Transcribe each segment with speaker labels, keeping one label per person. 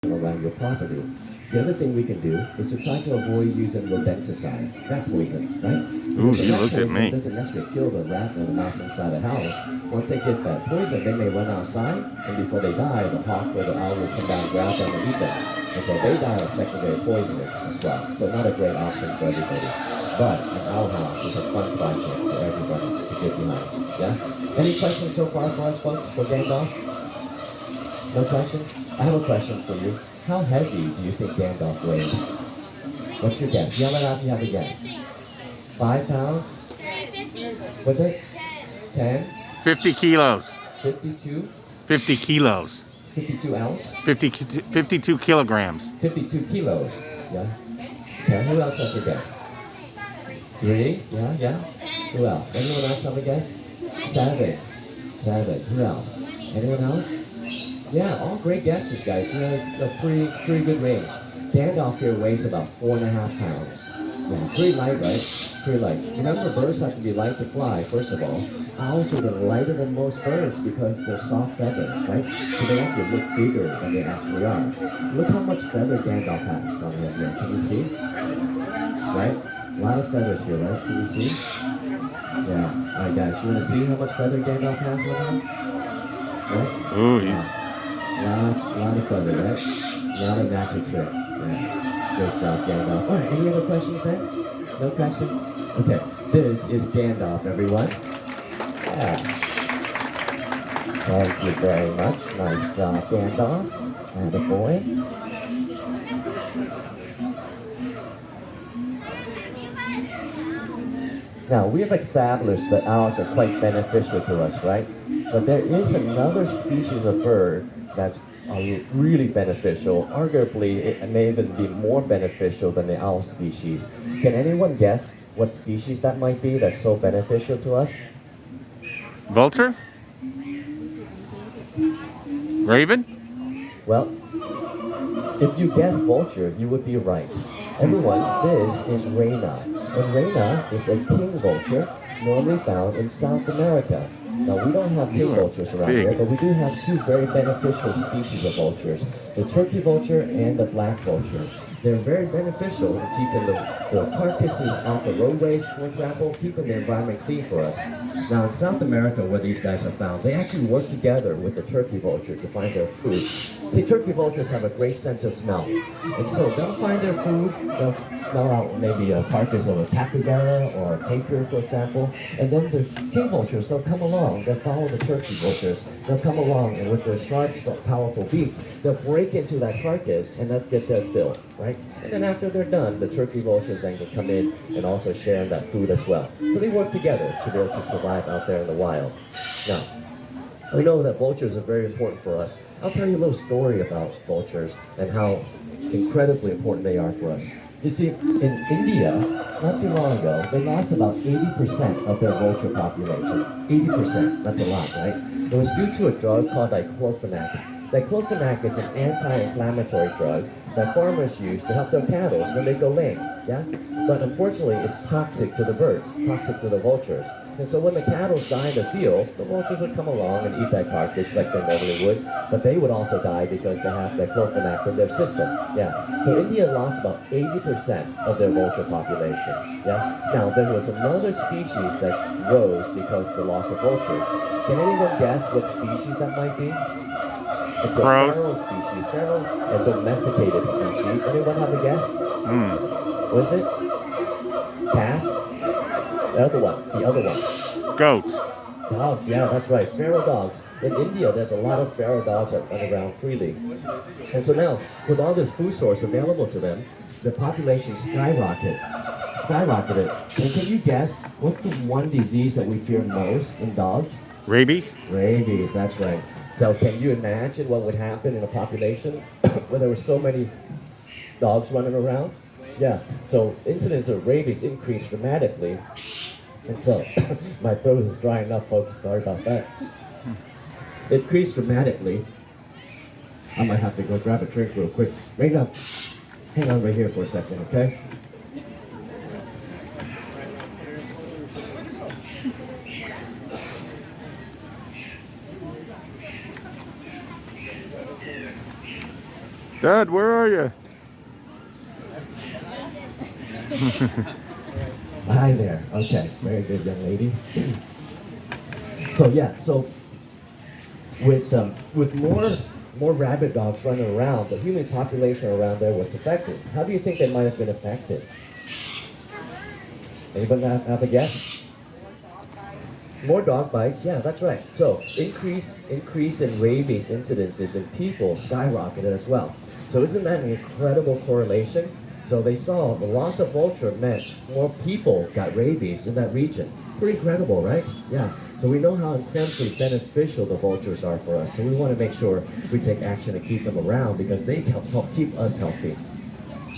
Speaker 1: around your property. The other thing we can do is to try to avoid using rodenticide, rat poison, right?
Speaker 2: Ooh,
Speaker 1: Because the
Speaker 2: you
Speaker 1: rat
Speaker 2: looked at
Speaker 1: poison
Speaker 2: me.
Speaker 1: doesn't necessarily kill the rat or the mouse inside the house. Once they get that poison, they may run outside, and before they die, the hawk or the owl will come down, grab them, and eat them. And so they die of secondary poisoning as well. So not a great option for everybody. But an owl house is a fun project for everybody to get behind. Yeah? Any questions so far for us, folks, for Gandalf? No questions? I have a question for you. How heavy do you think Gandalf weighs? What's your guess? Yell it out if you have a guess. 5 pounds? What's it? 10?
Speaker 2: 50 kilos.
Speaker 1: 52?
Speaker 2: 50 kilos.
Speaker 1: 52 ounce?
Speaker 2: 52 kilograms.
Speaker 1: 52 kilos. Yeah. Okay, who else has a guess? 3? Yeah. Who else? Anyone else have a guess? 7. Who else? Anyone else? Yeah, all great guesses, guys. You know, a pretty good range. Gandalf here weighs about 4.5 pounds. Yeah, pretty light, right? Pretty light. Remember, birds have to be light to fly, first of all. Owls are lighter than most birds because they're soft feathers, right? So they actually look bigger than they actually are. Look how much feather Gandalf has on him here. Can you see? Right? A lot of feathers here, right? Can you see? Yeah. All right, guys. You want to see how much feather Gandalf has on him? Right?
Speaker 2: Ooh,
Speaker 1: Yeah. Lot of feather, right? Not a magic trick. Yeah. Great job, Gandalf. All right, any other questions then? No questions? Okay, this is Gandalf, everyone. Yeah. Thank you very much. Nice job, Gandalf. And a boy. Now, we have established that owls are quite beneficial to us, right? But there is another species of bird that's really beneficial. Arguably, it may even be more beneficial than the owl species. Can anyone guess what species that might be that's so beneficial to us?
Speaker 2: vulture? Raven?
Speaker 1: Well, if you guess vulture, you would be right. Everyone, this is Rena. And Rena is a king vulture normally found in South America. Now, we don't have king vultures around here, but we do have two very beneficial species of vultures, the turkey vulture and the black vulture. They're very beneficial in keeping the carcasses off the roadways, for example, keeping the environment clean for us. Now, in South America, where these guys are found, they actually work together with the turkey vulture to find their food. See, turkey vultures have a great sense of smell. And so they'll find their food, they'll smell out maybe a carcass of a capybara or a tapir, for example, and then the king vultures, they'll come along, they'll follow the turkey vultures, they'll come along, and with their sharp, powerful beak, they'll break into that carcass and they'll get their fill, right? And then after they're done, the turkey vultures then can come in and also share in that food as well. So they work together to be able to survive out there in the wild. Now, we know that vultures are very important for us. I'll tell you a little story about vultures and how incredibly important they are for us. You see, in India, not too long ago, they lost about 80% of their vulture population. 80%, that's a lot, right? It was due to a drug called diclofenac. Diclofenac is an anti-inflammatory drug that farmers use to help their cattle when they go lame, yeah? But unfortunately, it's toxic to the birds, toxic to the vultures. And so when the cattle die in the field, the vultures would come along and eat that carcass like they normally would, but they would also die because they have diclofenac in their system, yeah? So India lost about 80% of their vulture population, yeah? Now, there was another species that rose because of the loss of vultures. Can anyone guess what species that might be? It's a feral species, feral and domesticated species. Anyone have a guess? What is it? Cass? The other one.
Speaker 2: Goats.
Speaker 1: Dogs, yeah, that's right, feral dogs. In India, there's a lot of feral dogs that run around freely. And so now, with all this food source available to them, the population skyrocketed. And can you guess, what's the one disease that we fear most in dogs?
Speaker 2: Rabies?
Speaker 1: Rabies, that's right. So can you imagine what would happen in a population where there were so many dogs running around? Yeah, so incidence of rabies increased dramatically. And so, my throat is drying up, folks, sorry about that. It increased dramatically. I might have to go grab a drink real quick. Hang on right here for a second, okay?
Speaker 2: Dad, where are you?
Speaker 1: Hi there. Okay, very good, young lady. So yeah, so with more rabid dogs running around, the human population around there was affected. How do you think they might have been affected? Anybody have a guess? More dog bites, yeah, that's right. So increase in rabies incidences in people skyrocketed as well. So isn't that an incredible correlation? So they saw the loss of vulture meant more people got rabies in that region. Pretty incredible, right? Yeah. So we know how incredibly beneficial the vultures are for us. So we want to make sure we take action to keep them around because they help keep us healthy.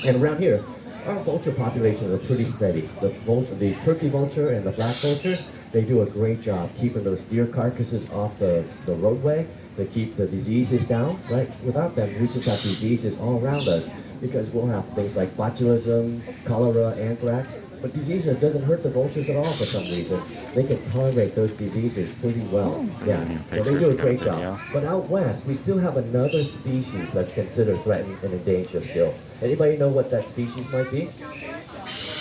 Speaker 1: And around here, our vulture populations are pretty steady. The turkey vulture and the black vulture, they do a great job keeping those deer carcasses off the roadway to keep the diseases down, right? Without them, we just have diseases all around us because we'll have things like botulism, cholera, anthrax. But diseases doesn't hurt the vultures at all for some reason. They can tolerate those diseases pretty well. Yeah, so they do a great job. But out west, we still have another species that's considered threatened and endangered still. Anybody know what that species might be?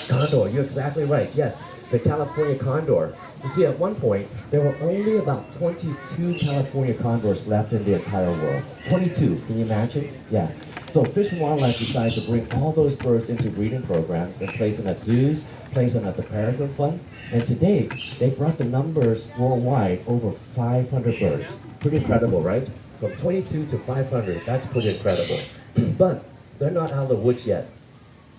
Speaker 1: Condor, you're exactly right. Yes, the California condor. You see, at one point, there were only about 22 California condors left in the entire world. 22, can you imagine? Yeah. So Fish and Wildlife decided to bring all those birds into breeding programs and place them at zoos, place them at the Peregrine Fund. And to date, they brought the numbers worldwide over 500 birds. Pretty incredible, right? From 22 to 500, that's pretty incredible. But they're not out of the woods yet.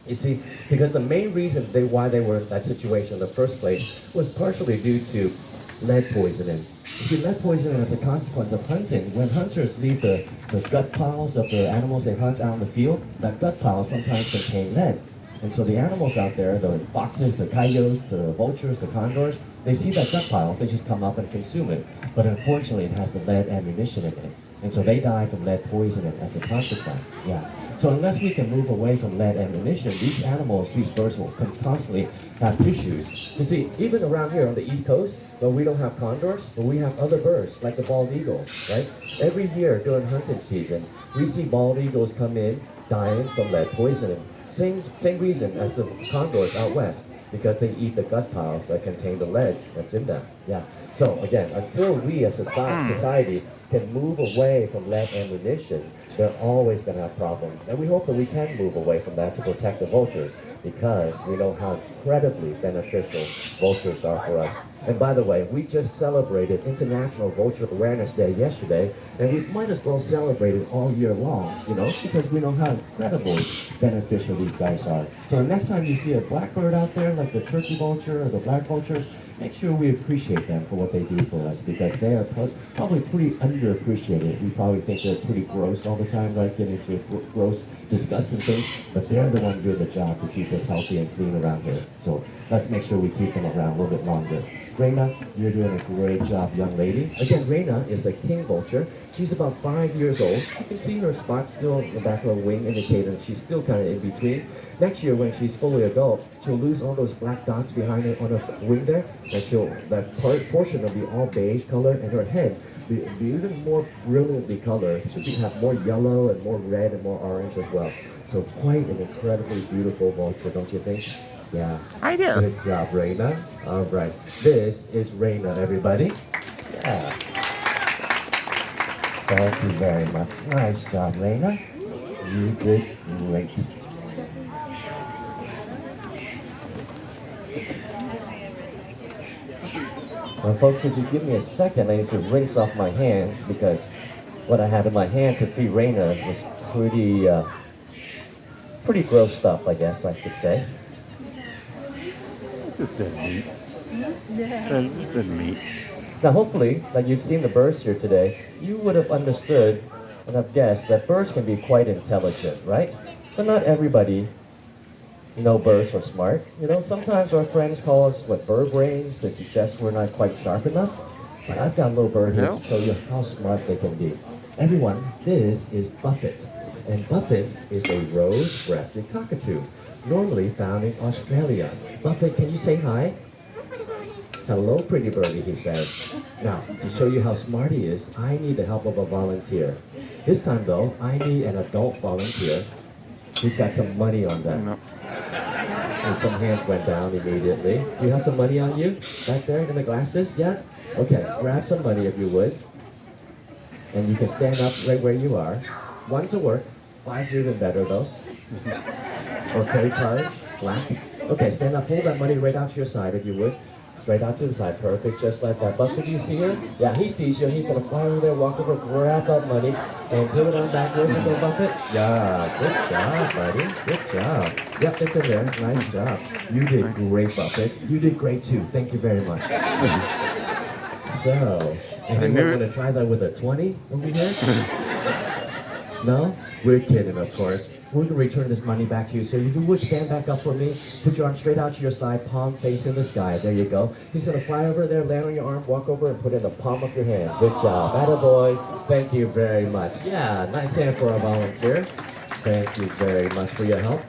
Speaker 1: You see, because the main reason why they were in that situation in the first place was partially due to lead poisoning. You see, lead poisoning is a consequence of hunting. When hunters leave the gut piles of the animals they hunt out in the field, that gut pile sometimes contain lead. And so the animals out there, the foxes, the coyotes, the vultures, the condors, they see that gut pile, they just come up and consume it. But unfortunately, it has the lead ammunition in it. And so they die from lead poisoning as a consequence. Yeah. So unless we can move away from lead ammunition, these animals, these birds will constantly have issues. You see, even around here on the East Coast, well, we don't have condors, but we have other birds, like the bald eagles, right? Every year during hunting season, we see bald eagles come in dying from lead poisoning. Same reason as the condors out west, because they eat the gut piles that contain the lead that's in them. Yeah. So again, until we as a society can move away from lead ammunition, they're always going to have problems. And we hope that we can move away from that to protect the vultures because we know how incredibly beneficial vultures are for us. And by the way, we just celebrated International Vulture Awareness Day yesterday, and we might as well celebrate it all year long, you know, because we know how incredibly beneficial these guys are. So next time you see a blackbird out there, like the turkey vulture or the black vulture, make sure we appreciate them for what they do for us, because they are probably pretty underappreciated. We probably think they're pretty gross all the time, right? Getting into gross, disgusting things, but they're the ones doing the job to keep us healthy and clean around here. So let's make sure we keep them around a little bit longer. Reina, you're doing a great job, young lady. Again, Reina is a king vulture. She's about 5 years old. You can see her spot still in the back of her wing, indicating she's still kind of in between. Next year, when she's fully adult, she'll lose all those black dots behind her on her wing there, and that portion will be all beige color, and her head be even more brilliantly colored. She'll have more yellow and more red and more orange as well. So quite an incredibly beautiful vulture, don't you think? Yeah.
Speaker 2: Hi there.
Speaker 1: Good job, Reina. All right. This is Reina, everybody. Yeah. Thank you very much. Nice job, Reina. You did great. Well, folks, if you give me a second, I need to rinse off my hands because what I had in my hand to feed Reina was pretty gross stuff, I guess I could say.
Speaker 2: This is good meat. This is good meat.
Speaker 1: Now, hopefully, like you've seen the birds here today, you would have understood and have guessed that birds can be quite intelligent, right? But not everybody, birds are smart. Sometimes our friends call us, bird brains, that suggest we're not quite sharp enough. But I've got a little bird here to show you how smart they can be. Everyone, this is Buffet. And Buffet is a rose-breasted cockatoo, normally found in Australia. Buffet, can you say hi? Hello, pretty birdie, he says. Now, to show you how smart he is, I need the help of a volunteer. This time, though, I need an adult volunteer who's got some money on them.
Speaker 2: No.
Speaker 1: And some hands went down immediately. Do you have some money on you? Back there in the glasses? Yeah? Okay, grab some money if you would. And you can stand up right where you are. One's to work. Five's even better though. Or credit card, black. Okay, stand up, hold that money right out to your side if you would. Right out to the side, perfect, just like that. Buffett, do you see him? Yeah, he sees you. He's gonna fly over there, walk over, grab that money, and put it on back. Where's it go, Buffett? Yeah, good job, buddy. Good job. Yep, it's in there. Nice job. You did great, Buffett. You did great too. Thank you very much. So, anyone want to try that with a 20 over here? No? We're kidding, of course. We're going to return this money back to you. So if you would stand back up for me, put your arm straight out to your side, palm facing the sky. There you go. He's going to fly over there, land on your arm, walk over and put it in the palm of your hand. Good job. Attaboy. Thank you very much. Yeah, nice hand for our volunteer. Thank you very much for your help.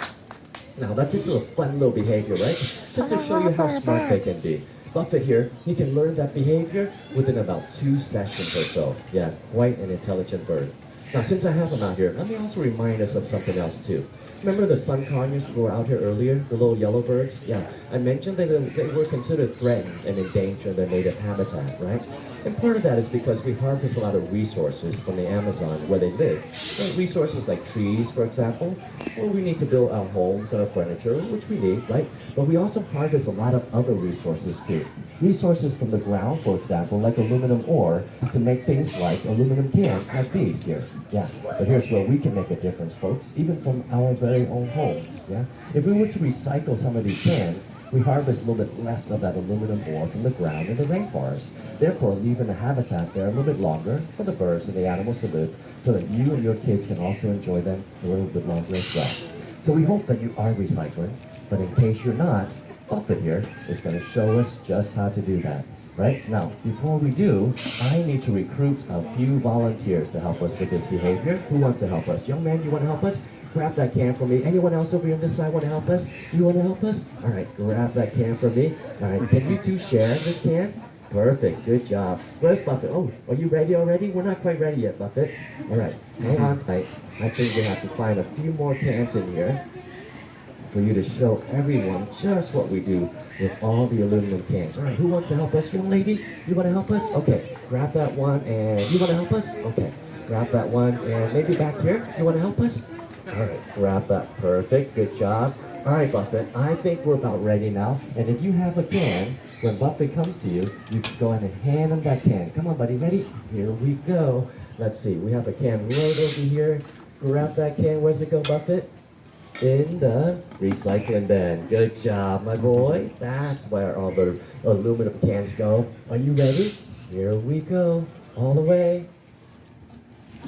Speaker 1: Now, that's just a little fun little behavior, right? Just to show you how smart they can be. Buffett here, he can learn that behavior within about 2 sessions or so. Yeah, quite an intelligent bird. Now, since I have him out here, let me also remind us of something else too. Remember the sun conures who were out here earlier, the little yellow birds? Yeah, I mentioned that they were considered threatened and endangered in their native habitat, right? And part of that is because we harvest a lot of resources from the Amazon where they live. Right? Resources like trees, for example, where we need to build our homes and our furniture, which we need, right? But we also harvest a lot of other resources too. Resources from the ground, for example, like aluminum ore, to make things like aluminum cans like these here. Yeah, but here's where we can make a difference, folks, even from our very own homes, yeah? If we were to recycle some of these cans, we harvest a little bit less of that aluminum ore from the ground in the rainforest, therefore leaving the habitat there a little bit longer for the birds and the animals to live, so that you and your kids can also enjoy them a little bit longer as well. So we hope that you are recycling, but in case you're not, Buffett here is going to show us just how to do that. Right? Now, before we do, I need to recruit a few volunteers to help us with this behavior. Who wants to help us? Young man, you want to help us? Grab that can for me. Anyone else over here on this side want to help us? You want to help us? All right, grab that can for me. All right, can you two share this can? Perfect, good job. Where's Buffett? Oh, are you ready already? We're not quite ready yet, Buffett. All right, hang on tight. I think we have to find a few more cans in here for you to show everyone just what we do with all the aluminum cans. All right, who wants to help us? Young lady, you want to help us? Okay, grab that one, and you want to help us? Okay, grab that one, and maybe back here, you want to help us? All right, grab that, perfect, good job. All right, Buffett, I think we're about ready now, and if you have a can, when Buffett comes to you, you can go ahead and hand him that can. Come on, buddy, ready? Here we go. Let's see, we have a can right over here. Grab that can, where's it go, Buffett? In the recycling bin. Good job, my boy. That's where all the aluminum cans go. Are you ready? Here we go. All the way.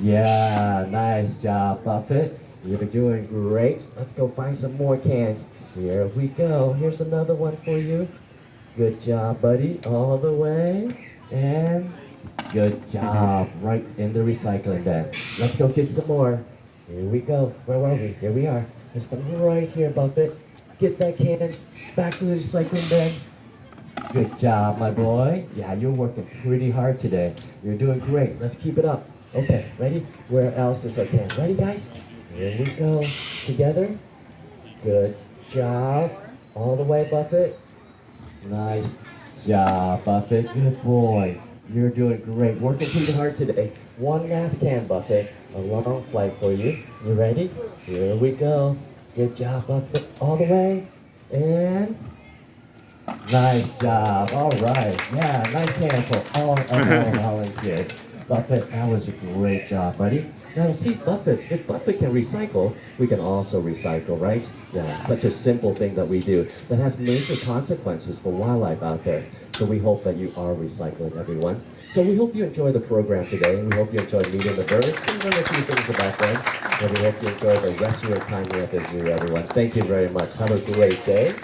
Speaker 1: Yeah, nice job, Buffett. You're doing great. Let's go find some more cans. Here we go. Here's another one for you. Good job, buddy. All the way. And good job. Right in the recycling bin. Let's go get some more. Here we go. Where were we? Here we are. Just come right here, Buffett. Get that can back to the recycling bin. Good job, my boy. Yeah, you're working pretty hard today. You're doing great. Let's keep it up. Okay, ready? Where else is our can? Ready, guys? Here we go. Together. Good job. All the way, Buffett. Nice job, Buffett. Good boy. You're doing great. Working pretty hard today. One last can, Buffett. A long flight for you. You ready? Here we go. Good job, Buffett. All the way. And nice job. All right. Yeah, nice hand for all of our volunteers. Buffett, that was a great job, buddy. Now, see, Buffett, if Buffett can recycle, we can also recycle, right? Yeah, such a simple thing that we do that has major consequences for wildlife out there. So we hope that you are recycling, everyone. So we hope you enjoy the program today, and we hope you enjoyed meeting the birds and learn a few things about them. And we hope you enjoy the rest of your time here at the zoo, everyone. Thank you very much. Have a great day.